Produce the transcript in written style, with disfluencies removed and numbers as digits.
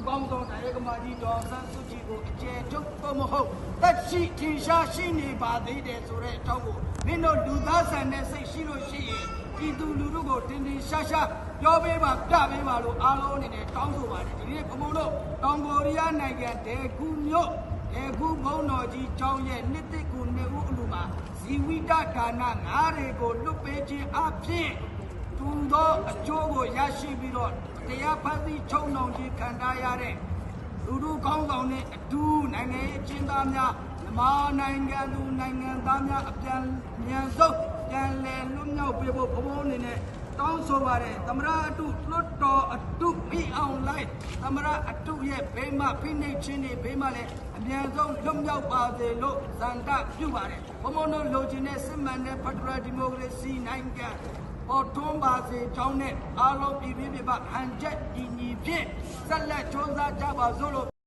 ကောင်းဆောင်တဲ့ကမာကြီးတော်ဆန်းစုကြည်ကိုအကျယ်ချုပ်ဖို့မဟုတ်တက်ရှိထင်ရှားရှိနေပါသေးတယ်ဆိုတဲ့အကြောင်းကိုမင်းတို့လူသားဆန်တဲ့စိတ်ရှိလို့ရှိရင်ပြည်သူလူထုကိုတင်တင်ရှားရှားပြောပေးပါပြပေးပါလို့အားလုံးအနေနဲ့တောင်းဆိုပါတယ်ဒီနေ့ဘုံဘုံတို့တောင်ကိုရီးယားနိုင်ငံဒေဂူမြို့ဒေဂူဘုံတော်ကြီးကျောင်းရဲ့နှစ်သိကူနေဦးအလူမှာဇီဝိတဒါနငါးတွေကိုလွတ်ပေးခြင်းအပြင်တူသောအကျိုးကိုရရှိပြီးတော့တရားဖန်ဆီးချုပ်နှောင်ခြင်းခံထားရတဲ့လူထုကောင်းဆောင်နဲ့အတူနိုင်ငံရေးအကျဉ်းသားများမြန်မာနိုင်ငံသူနိုင်ငံသားများအပြန်မြန်ဆုံးပြန်လည်လွတ်မြောက်ပေးဖို့ဘုံဘုံအနေနဲ့တောင်းဆိုပါတယ်သမရအတုလွတ်တော်အတုပြီးအောင်လိုက်သမရအတုရဲ့ဘေးမှဖိနှိပ်ခြင်းတွေဘေးမှလည်းအမြန်ဆုံးလွတ်မြောက်ပါစေလို့ဇန္တပြုပါတယ်ဘုံဘုံတို့လိုချင်တဲ့စစ်မှန်တဲ့ဖက်ဒရယ်ဒီမိုကရေစီနိုင်ငံပေါ်ထွန်းပါစေကြောင်းနဲ့အားလုံးပြည်ပြပဟန်ချက်ညီဖြင့်ဆက်လက်စ조사ကြပါစို့လို့